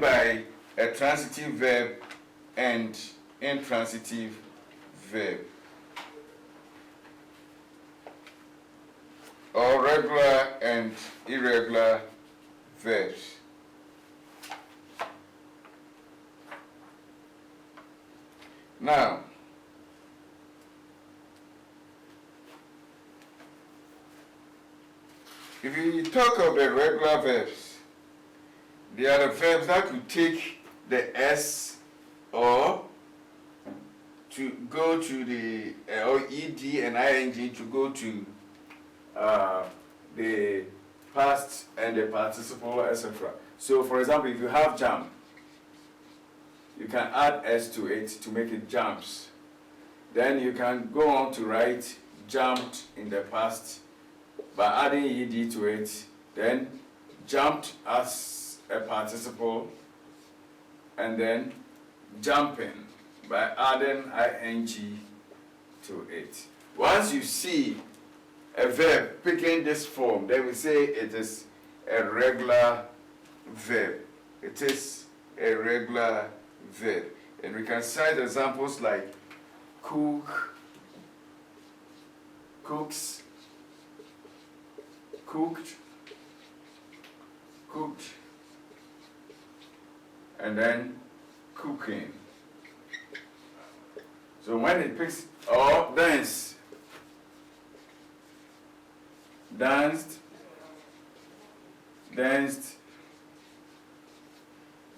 meant by a transitive verb and intransitive verb, or regular and irregular verbs. Now, if you talk of the regular verbs, they are the verbs that could take the S or to go to the or ed and ing to go to the past and the participle, etc. So, for example, if you have jump, you can add S to it to make it jumps. Then you can go on to write jumped in the past by adding ed to it. Then jumped as a participle, and then jumping by adding ing to it. Once you see a verb picking this form, then we say it is a regular verb. It is a regular verb. And we can cite examples like cook, cooks, cooked, cooked, and then cooking. So when it picks, or dance, danced, danced,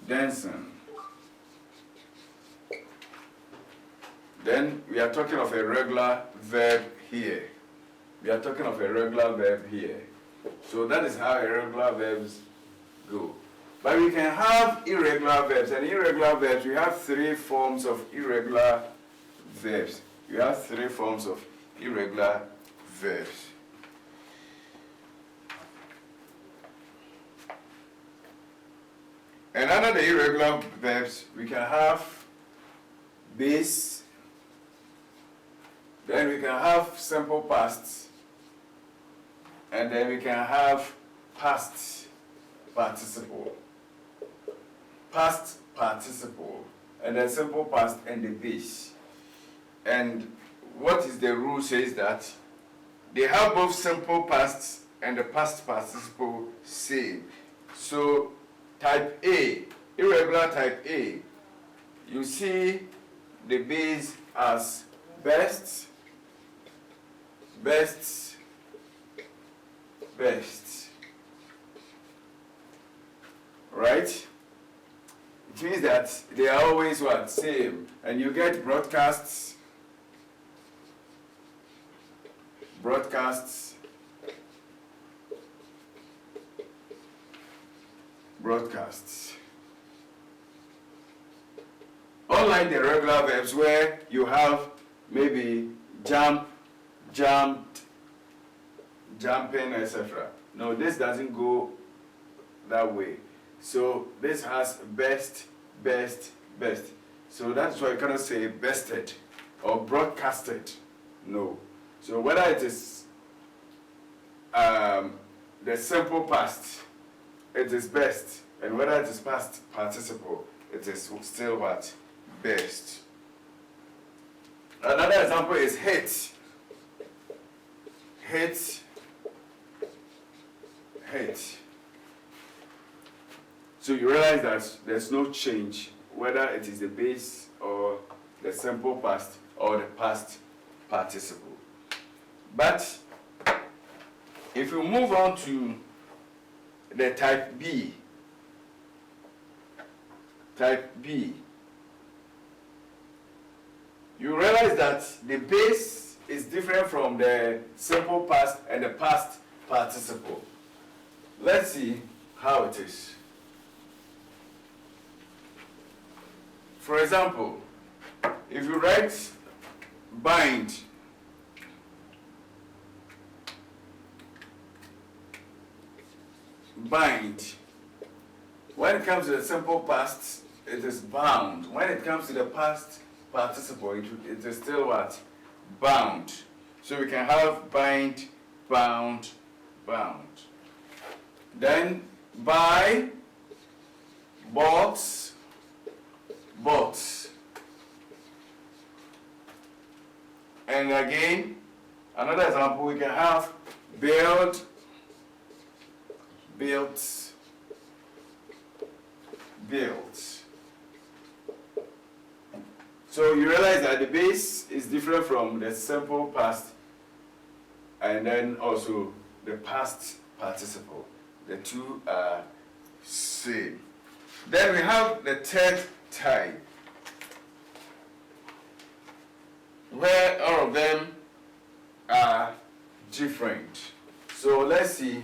dancing. Then we are talking of a regular verb here. We are talking of a regular verb here. So that is how irregular verbs go. But we can have irregular verbs. And irregular verbs, we have three forms of irregular verbs. We have three forms of irregular verbs. And under the irregular verbs, we can have base, then we can have simple past, and then we can have past participle. Past participle, and then simple past and the base. And what is the rule says that they have both simple past and the past participle same. So type A, irregular type A, you see the base as best, best, best. Right? It means that they are always what? Same. And you get broadcasts, broadcasts, broadcasts. Unlike the regular verbs where you have maybe jump, jumped, jumping, etc. No, this doesn't go that way. So this has best, best, best. So that's why you cannot say bested or broadcasted. No. So whether it is the simple past, it is best. And whether it is past participle, it is still what? Best. Another example is hate. Hate. Hate. So you realize that there's no change, whether it is the base or the simple past or the past participle. But if you move on to the type B, you realize that the base is different from the simple past and the past participle. Let's see how it is. For example, if you write bind, bind, when it comes to the simple past, it is bound. When it comes to the past participle, it is still what? Bound. So we can have bind, bound, bound. Then buy, bought, bought. And again, another example, we can have build, built, built. So you realize that the base is different from the simple past and then also the past participle. The two are same. Then we have the third type, where all of them are different. So let's see.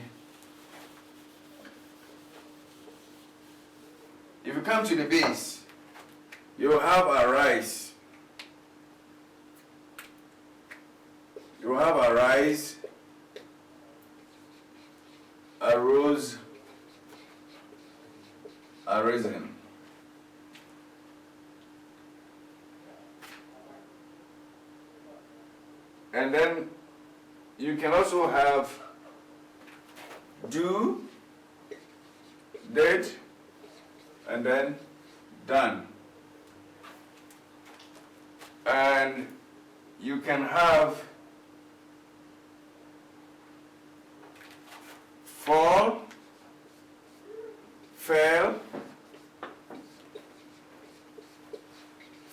If you come to the base, you have arise. You have arise, arose, arisen. And then you can also have do, did, and then done. And you can have fall, fell,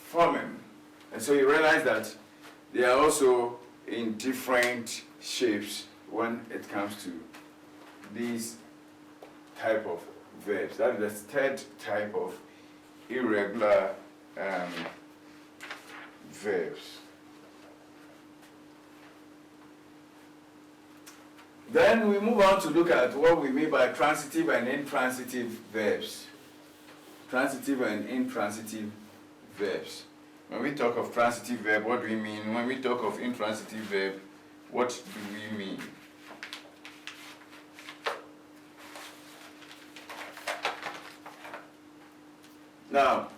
fallen. And so you realize that they are also in different shapes when it comes to these type of verbs. That is the third type of irregular verbs. Then we move on to look at what we mean by transitive and intransitive verbs. Transitive and intransitive verbs. When we talk of transitive verb, what do we mean? When we talk of intransitive verb, what do we mean? Now,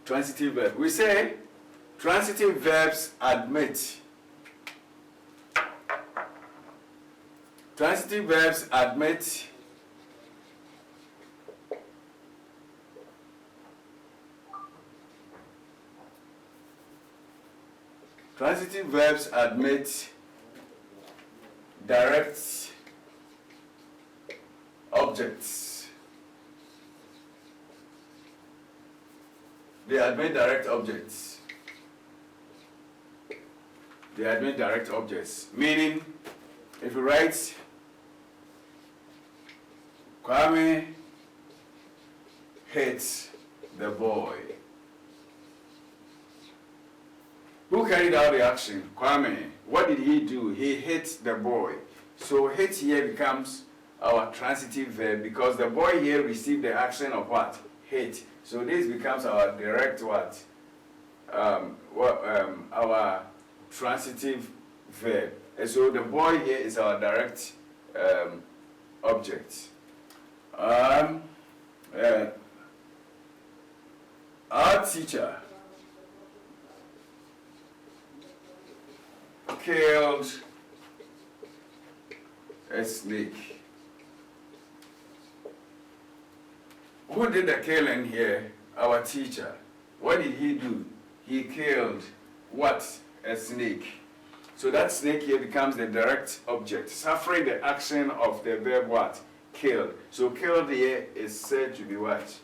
transitive verb. We say transitive verbs admit. Transitive verbs admit transitive verbs admit direct objects. They admit direct objects. They admit direct objects. Meaning, if you write Kwame hit the boy. Who carried out the action? Kwame. What did he do? He hit the boy. So hit here becomes our transitive verb because the boy here received the action of what? Hit. So this becomes our direct what? Our transitive verb. And so the boy here is our direct object. Our teacher killed a snake. Who did the killing here? Our teacher. What did he do? He killed what? A snake. So that snake here becomes the direct object, suffering the action of the verb what? Killed. So killed here is said to be what?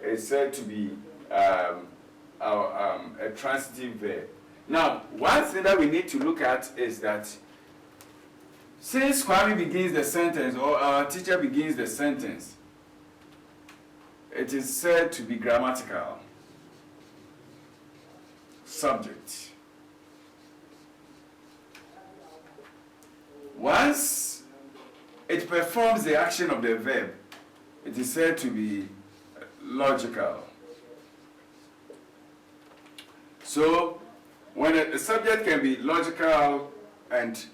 It's said to be a transitive verb. Now, one thing that we need to look at is that since Kwame begins the sentence or our teacher begins the sentence, it is said to be grammatical. Subject. Once it performs the action of the verb, it is said to be logical. So, when a subject can be logical and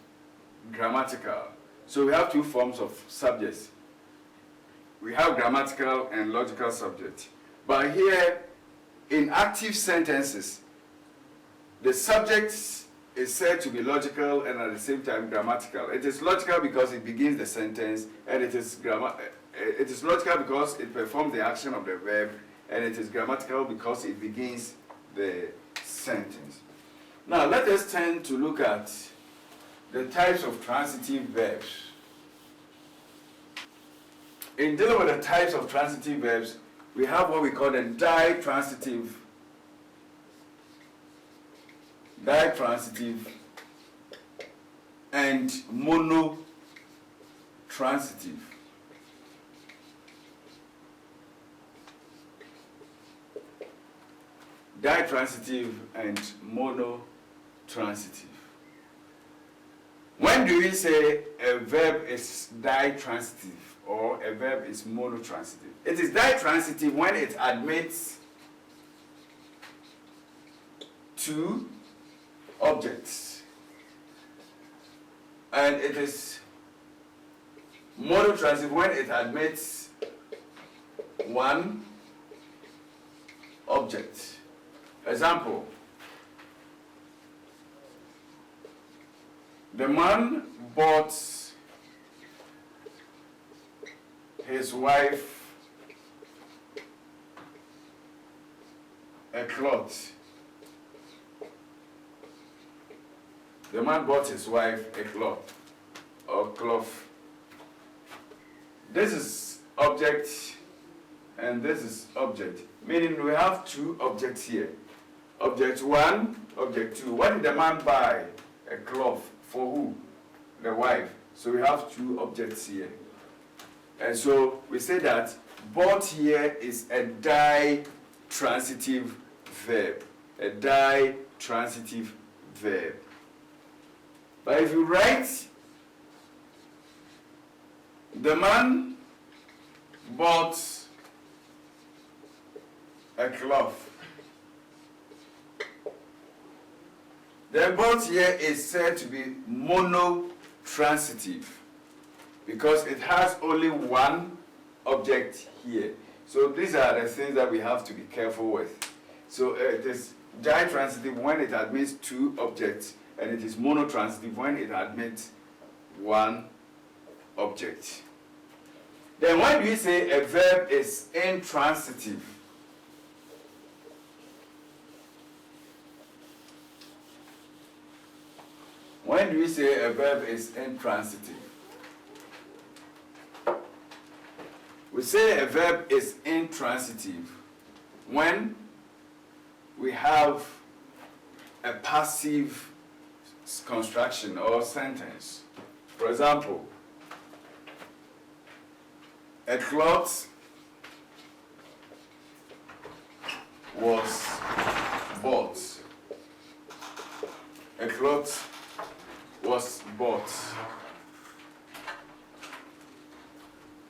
grammatical, so we have two forms of subjects. We have grammatical and logical subject. But here, in active sentences, the subject is said to be logical and at the same time grammatical. It is logical because it begins the sentence, and it is it is logical because it performs the action of the verb, and it is grammatical because it begins the sentence. Now let us turn to look at the types of transitive verbs. In dealing with the types of transitive verbs, we have what we call the ditransitive, and monotransitive. Ditransitive and monotransitive. When do we say a verb is ditransitive or a verb is monotransitive? It is ditransitive when it admits two objects, and it is monotransitive when it admits one object. Example: the man bought his wife a cloth. The man bought his wife a cloth or cloth. This is object and this is object, meaning we have two objects here. Object 1, object 2. What did the man buy? A cloth. For who? The wife. So we have two objects here. And so we say that bought here is a ditransitive verb. A ditransitive verb. But if you write the man bought a cloth, the bought here is said to be monotransitive because it has only one object here. So these are the things that we have to be careful with. So it is ditransitive when it admits two objects, and it is monotransitive when it admits one object. Then when we say a verb is intransitive, when do we say a verb is intransitive? We say a verb is intransitive when we have a passive construction or sentence. For example, a cloth was bought. A cloth was bought.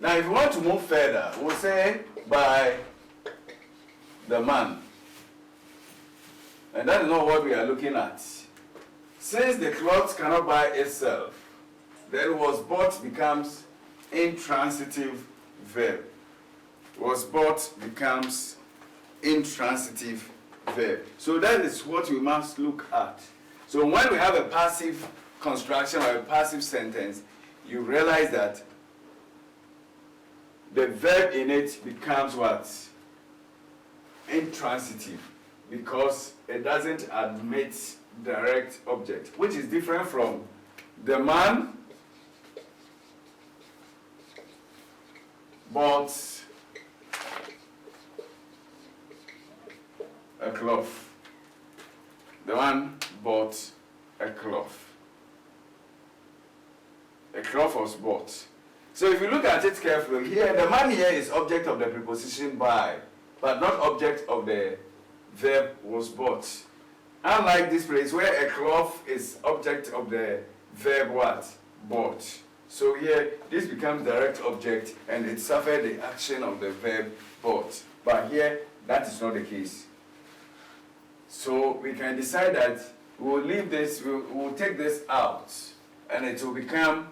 Now, if you want to move further, we'll say by the man. And that is not what we are looking at. Since the cloth cannot buy itself, then was bought becomes intransitive verb. Was bought becomes intransitive verb. So that is what we must look at. So when we have a passive construction or a passive sentence, you realize that the verb in it becomes what? Intransitive, because it doesn't admit direct object, which is different from the man bought a cloth. The man bought a cloth. A cloth was bought. So if you look at it carefully, here the man here is object of the preposition by, but not object of the verb was bought. Unlike this place where a cloth is object of the verb what? Bought. So here this becomes direct object and it suffered the action of the verb bought. But here that is not the case. So we can decide that we will leave this, we will take this out, and it will become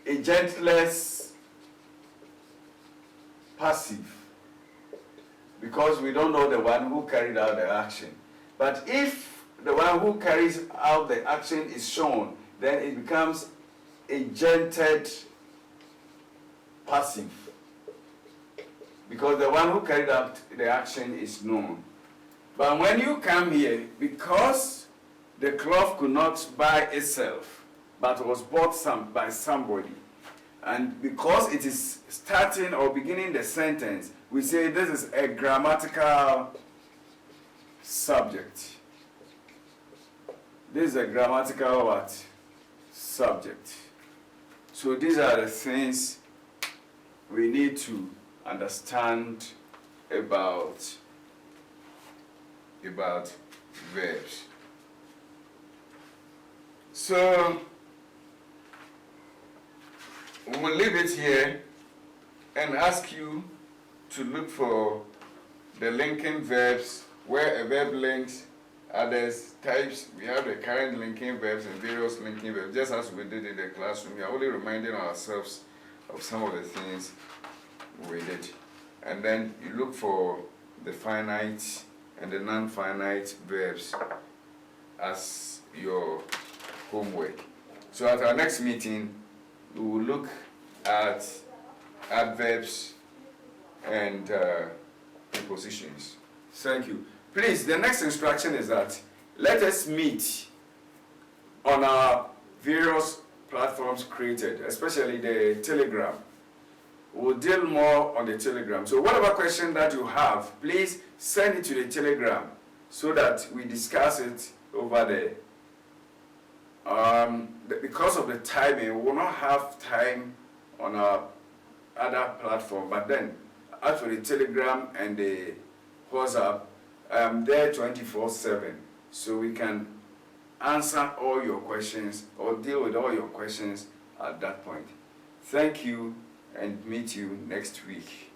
a gentleless passive, because we don't know the one who carried out the action. But if the one who carries out the action is shown, then it becomes a gentled passive. because the one who carried out the action is known. But when you come here, because the cloth could not buy itself, but was bought by somebody, and because it is starting or beginning the sentence, we say this is a grammatical subject. This is a grammatical what? Subject. So these are the things we need to understand about verbs. So we will leave it here and ask you to look for the linking verbs, where a verb links others types. We have the current linking verbs and various linking verbs, just as we did in the classroom. We are only reminding ourselves of some of the things we did. And then you look for the finite and the non-finite verbs as your homework. So at our next meeting, we will look at adverbs and prepositions. Thank you. Please, the next instruction is that let us meet on our various platforms created, especially the Telegram. We'll deal more on the Telegram. So whatever question that you have, please send it to the Telegram so that we discuss it over there. Because of the timing, we will not have time on our other platform, but then as for the Telegram and the WhatsApp, there 24/7, so we can answer all your questions or deal with all your questions at that point. Thank you, and meet you next week.